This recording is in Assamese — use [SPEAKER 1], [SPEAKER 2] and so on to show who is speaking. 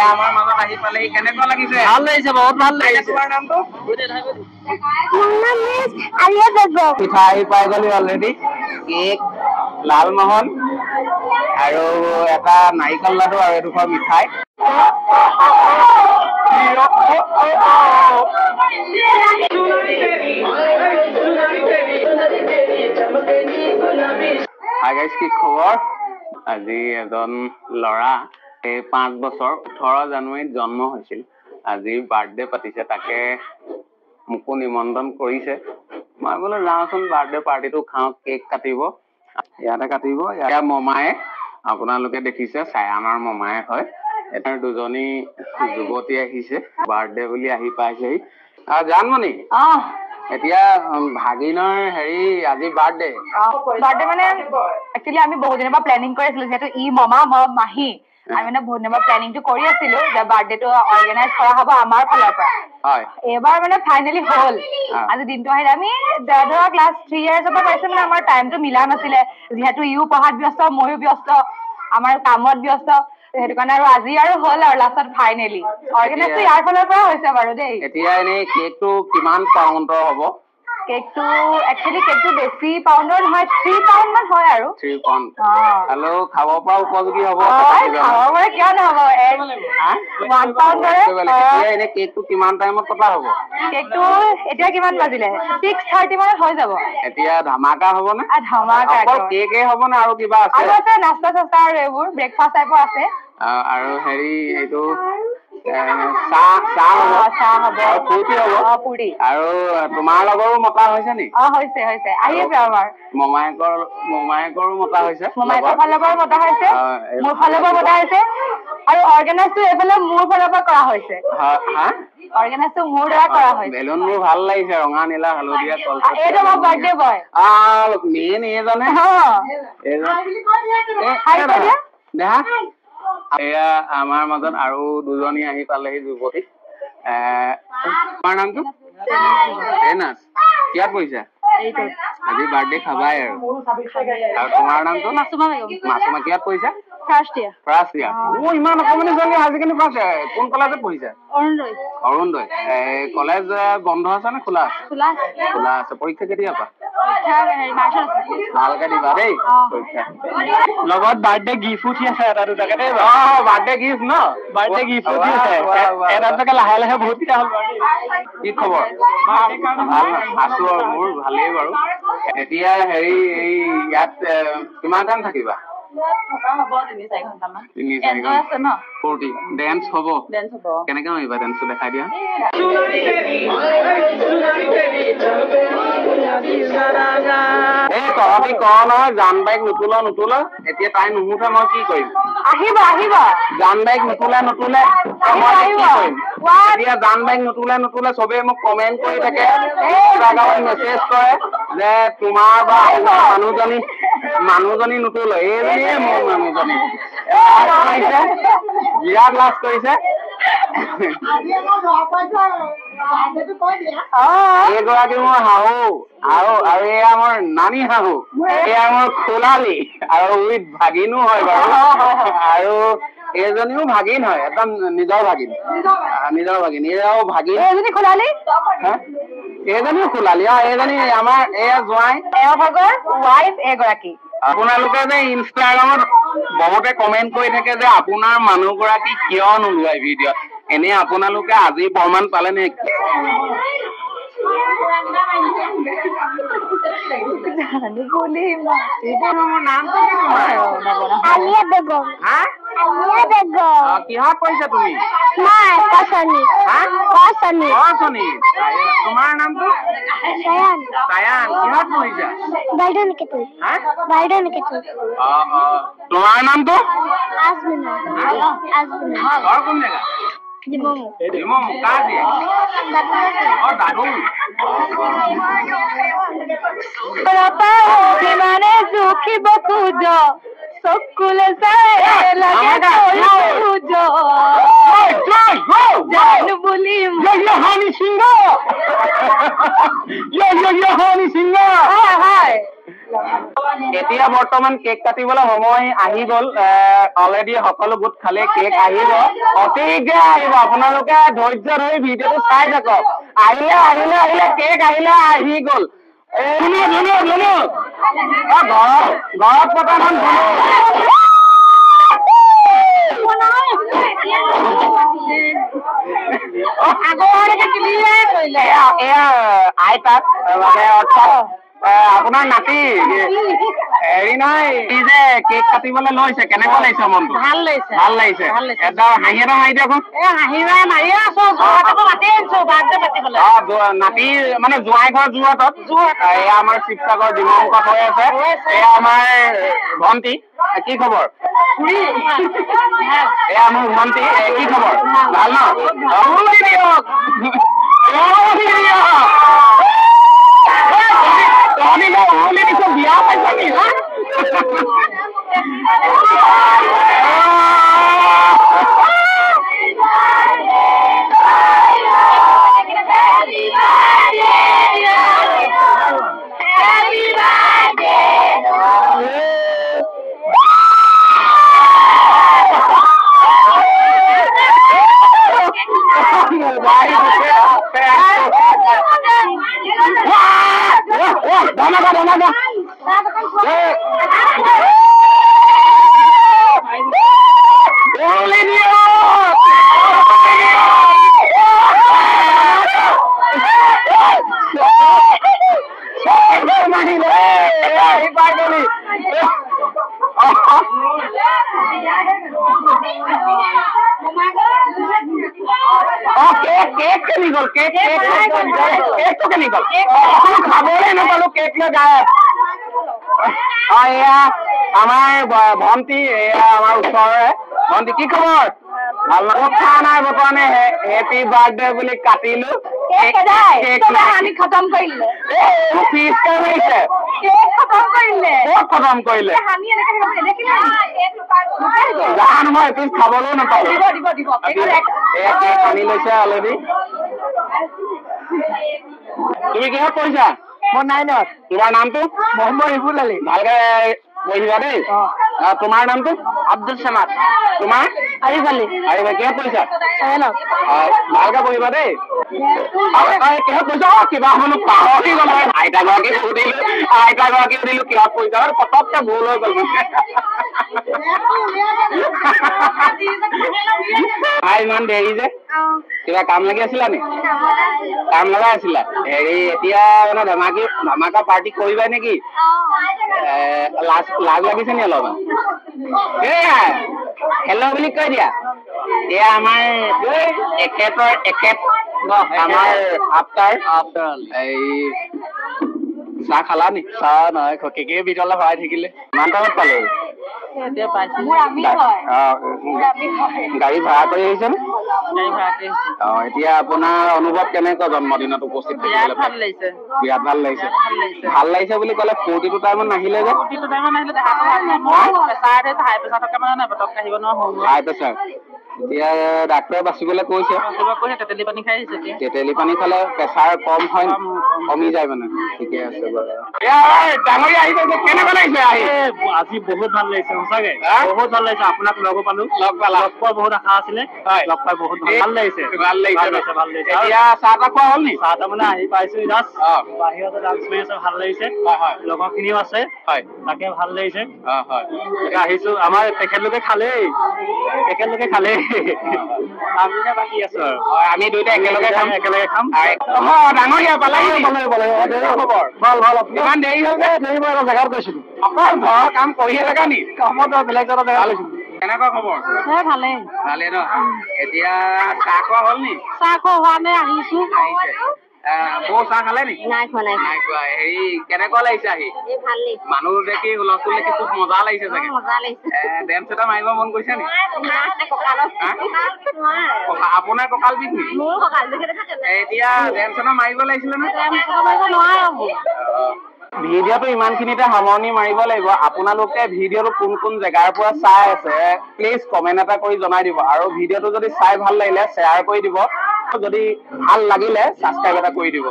[SPEAKER 1] এয়া আমাৰ মাজত আহি পালেহি কেনেকুৱা লাগিছে
[SPEAKER 2] ভাল লাগিছে বহুত ভাল লাগিছে
[SPEAKER 1] তোমাৰ নামটো
[SPEAKER 2] পিঠা আহি পাই গলি অলৰেডি কেক লালমোহন আৰু এটা নাৰিকল লাডু আৰু এডোখৰ মিঠাই হাই গাইজ কি খবৰ আজি এজন ল'ৰা 5 বছৰ 18 জানুৱাৰীত জন্ম হৈছিল আজি বাৰ্থডে পাতিছে তাকে মুকু নিমন্ত্ৰণ কৰিছে মই বোলো যাওঁচোন বাৰ্থডে পাৰ্টিটো খাওঁ কেক কাটিব ইয়াতে কাটিব ইয়াতে মমায়ে আপোনালোকে দেখিছে ছায়ানৰ মমায়ে হয় এটাৰ দুজনী যুৱতী আহিছে বাৰ্থডে বুলি আহি পাইছেহি জানমণি এতিয়া ভাগিনৰ হেৰি আজি বাৰ্থডে
[SPEAKER 3] মানে একচুৱেলি আমি বহুত দিনৰ পৰা প্লেনিং কৰি আছিলো যিহেতু ই মমা মাহী আমি মানে বহুত দিনৰ পৰা প্লেনিংটো কৰি আছিলো যে বাৰ্থডেটো অৰ্গেনাইজ কৰা হ'ব আমাৰ ফালৰ পৰা এইবাৰ মানে ফাইনেলি হ'ল আজি দিনটো আহিলে আমি ধৰা ক্লাছ 3 ইয়াৰ্ছৰ পৰা পাইছো মানে আমাৰ টাইমটো মিলা নাছিলে যিহেতু ইও পঢ়াত ব্যস্ত ময়ো ব্যস্ত আমাৰ কামত ব্যস্ত সেইটো কাৰণে আৰু আজি আৰু হ'ল আৰু লাষ্টত ফাইনেলি অৰ্গেনাইজটো ইয়াৰ ফালৰ পৰা হৈছে বাৰু দেই
[SPEAKER 2] এতিয়া এনেই কেকটো কিমান পাউণ্ডৰ হ'ব
[SPEAKER 3] কেকটো একচুৱেলি কেকটো বেছি পাউণ্ডৰ নহয় 3 পাউণ্ড মান হয় আৰু
[SPEAKER 2] 3 পাউণ্ড হেল্ল' খাব পৰা উপযোগী হ'ব
[SPEAKER 3] খাব পৰা কিয় নহ'ব 1 পাউণ্ডৰে
[SPEAKER 2] এনে কেকটো কিমান টাইমত কটা হ'ব
[SPEAKER 3] কেকটো এতিয়া কিমান বাজিলে 6:30 মানত হৈ যাব
[SPEAKER 2] এতিয়া ধামাকা হ'ব নে
[SPEAKER 3] ধামাকা
[SPEAKER 2] অকল কেকে হ'ব নে আৰু কিবা আছে
[SPEAKER 3] আৰু আছে নাস্তা চাস্তা আৰু এইবোৰ ব্ৰেকফাষ্ট টাইপৰ আছে
[SPEAKER 2] আৰু হেৰি এইটো চাহ হ'ব ফুৰ্তি হ'ব আৰু তোমাৰ লগৰো মতা হৈছে নি
[SPEAKER 3] হৈছে আহি আছে আমাৰ
[SPEAKER 2] মমায়েকৰো মতা হৈছে
[SPEAKER 3] মমায়েকৰ ফালৰ পৰা মতা হৈছে মোৰ ফালৰ পৰা মতা হৈছে আৰু অৰ্গেনাইজটো এইফালে মোৰ ফালৰ পৰা কৰা হৈছে অৰ্গেনাইজটো মোৰ দ্বাৰা কৰা হৈছে
[SPEAKER 2] বেলুনবোৰ ভাল লাগিছে ৰঙা নীলা হালধীয়া
[SPEAKER 3] এইটো মোৰ বাৰ্থডে বয়
[SPEAKER 2] মেইন এইজনে দেহা এয়া আমাৰ মাজত আৰু দুজনী আহি পালেহি যুৱতী তোমাৰ নামটো নাচ কিয়াত পঢ়িছা আজি বাৰ্থডে খাবাই আৰু তোমাৰ নামটো মাছুমা কিয়াত পঢ়িছা ফাৰ্ষ্ট ইয়াৰ ইমান অকমানি ছোৱালী আজিকালি পাইছে কোন কলেজত পঢ়িছা অৰুণোদয় কলেজ বন্ধ আছে নে খোলা আছে পৰীক্ষা কেতিয়া পৰা ভালকে দিবা দেই পৰীক্ষা লগত বাৰ্থডে গিফ্ট উঠি আছে এটা দুটাকে দেই বাৰ্থডে গিফ্ট ন বাৰ্থডে গিফ্ট উঠি আছে এটা দুটাকে লাহে লাহে বহুত কেইটা হ'ল কি খবৰ আছো আৰু মোৰ ভালেই বাৰু এতিয়া হেৰি এই ইয়াত কিমান টাইম থাকিবা ডেন্স হ'ব কেনেকে মাৰিবা ডেন্সটো দেখাই দিয়া এই তহঁতি ক নহয় জান বাইক নুতোল এতিয়া তাই নুমুঠে মই কি কৰিম
[SPEAKER 3] আহিব
[SPEAKER 2] জান বাইক নুতোলে এতিয়া জান বাইক নুতোলে চবে মোক কমেন্ট কৰি থাকে মেছেজ কৰে যে তোমাৰ বা মানুহজনী নুতোলে এইজনীয়ে মোৰ মানুহজনী বিৰাট লাজ কৰিছে এইগৰাকী মোৰ শাহু আৰু এয়া মোৰ নানী শাহু এয়া মোৰ খোলালী আৰু উইথ ভাগিনো হয় বাৰু আৰু এইজনীও ভাগিন হয় একদম নিজৰ ভাগিন এয়াও ভাগিন এইজনীও খোলালী এইজনী আমাৰ এয়া জোঁৱাই
[SPEAKER 3] এওঁভাগৰ ৱাইফ এগৰাকী
[SPEAKER 2] আপোনালোকে যে ইনষ্টাগ্ৰামত বহুতে কমেন্ট কৰি থাকে যে আপোনাৰ মানুহগৰাকী কিয় নোলোৱাই ভিডিঅ'ত এনে আপোনালোকে আজি প্ৰমাণ পালে নে কিহত কৈছা তুমি তোমাৰ নামটো ছায়ান কিহত পঢ়িছা তোমাৰ নামটো ঘৰ কোন জেগা
[SPEAKER 3] যিমানে জুখিব খোজ চকুলে চাই লাগে জানো বুলি
[SPEAKER 2] হানি সিংহ এতিয়া বৰ্তমান কেক কাটিবলৈ সময় আহি গ'ল অলৰেডি সকলো গোট খালে কেক আহিব অতি শীঘ্ৰে আহিব আপোনালোকে ধৈৰ্য ধৰি ভিডিঅ'টো চাই থাকক আহিলে আহিলে আহিলে কেক আহিলে আহি গ'ল ঘৰত পতা নাম এয়া আইতাক মানে অৰ্থাৎ আপোনাৰ নাতি হেৰি নহয় ই যে কেক কাটিবলৈ লৈছে কেনেকুৱা লাগিছে মনটো ভাল লাগিছে এটা হাঁহি এটা মাৰি দিয়কচোন নাতি মানে জোঁৱাই ঘৰ যোৰহাটত এয়া আমাৰ শিৱসাগৰ ডিমাপুৰত হৈ আছে এয়া আমাৰ ভণ্টি কি খবৰ এয়া মোৰ ভণ্টি কি খবৰ ভাল ন বিয়া পাইছা নি আমাৰ ভণ্টি এয়া আমাৰ ওচৰৰে ভণ্টি কি খবৰ ভাল খোৱা নাই বৰ্তমানে হেপী বাৰ্থডে বুলি কাটিলো খতম কৰিলে খতম কৰিলে জান মই এপিচ খাবলৈও নাপালো আনি লৈছে অলৰেডি তুমি কিহত পঢ়িছা মই নাইনত তোমাৰ নামটো মহম্মদ হিবুল আলী ভালকে পঢ়িবা দেই তোমাৰ নামটো আব্দুল সামাদ তোমাৰ আৰিফ আলী কিহত পঢ়িছা ভালকে পঢ়িবা দেই কিহত পঢ়িছা কিবা শুনো পাহৰি গ'ল আইতাগৰাকী সুধিলো কিহত পঢ়িছা পটককে ভুল হৈ গ'ল ইমান দেৰি যে কিবা কাম লাগি আছিলা নি কাম লগাই আছিলা হেৰি এতিয়া মানে ধামাকা পাৰ্টি কৰিবা নেকি লাজ লাগিছে নি অলপমান হেল্ল' বুলি কৈ দিয়া এয়া আমাৰ আমাৰ আফটাৰ এই চাহ খালা নি চাহ নহয় কেকে ভিতৰলৈ ভৰাই থাকিলে ইমান টাইমত পালো গাড়ী ভাড়া কৰি আহিছে নে এতিয়া আপোনাৰ অনুভৱ কেনেকুৱা জন্মদিনত উপস্থিত থাকিবলৈ বিৰাট ভাল লাগিছে ভাল লাগিছে বুলি ক'লে ফূৰ্তিটো টাইমত নাহিলে যে এতিয়া ডাক্তৰে বাচিবলৈ কৈছে তেতেলী পানী খালে প্ৰেছাৰ কম হয় কমি যায় মানে ঠিকে আছে বাৰু ডাঙৰীয়া আহিছে কেনেকুৱা লাগিছে আহি আজি বহুত ভাল লাগিছে সঁচাকে বহুত ভাল লাগিছে আপোনাক লগ পালো লগ পোৱা বহুত আশা আছিলে লগ পাই বহুত ভাল লাগিছে এতিয়া চাহ তাহ খোৱা হ'ল নি চাহ তাহ মানে আহি পাইছো জাষ্ট বাহিৰতে ডান্স কৰি আছে ভাল লাগিছে লগৰ খিনিও আছে তাকে ভাল লাগিছে আহিছো আমাৰ তেখেতলোকে খালেই বাকী আছো আমি দুইটা একেলগে খাম ডাঙৰীয়া পালাই খবৰ ভাল ভাল ইমান দেৰি হ'ল যে জেগাত গৈছিলো অকল ঘৰৰ কাম কৰিয়ে লগা নি কামত বেলেগ জেগা লৈছিলো কেনেকুৱা খবৰ ভালে ন এতিয়া চাহ খোৱা হ'ল নি চাহ খোৱা হোৱা নাই আহিছে বৌ চাহ খালে নি নাই খোৱা হেৰি কেনেকুৱা লাগিছে আহি মানুহ দেখি হুলস্থুল দেখি খুব মজা লাগিছে চাগে ডেন্স এটা মাৰিব মন কৰিছে নি আপোনাৰ কঁকাল বিষ নি এতিয়া ডেন্স এটা মাৰিব লাগিছিলে নে ভিডিঅ'টো ইমানখিনিতে সামৰণি মাৰিব লাগিব আপোনালোকে ভিডিঅ'টো কোন জেগাৰ পৰা চাই আছে প্লিজ কমেণ্ট এটা কৰি জনাই দিব আৰু ভিডিঅ'টো যদি চাই ভাল লাগিলে শ্বেয়াৰ কৰি দিব যদি ভাল লাগিলে ছাবস্ক্ৰাইব এটা কৰি দিব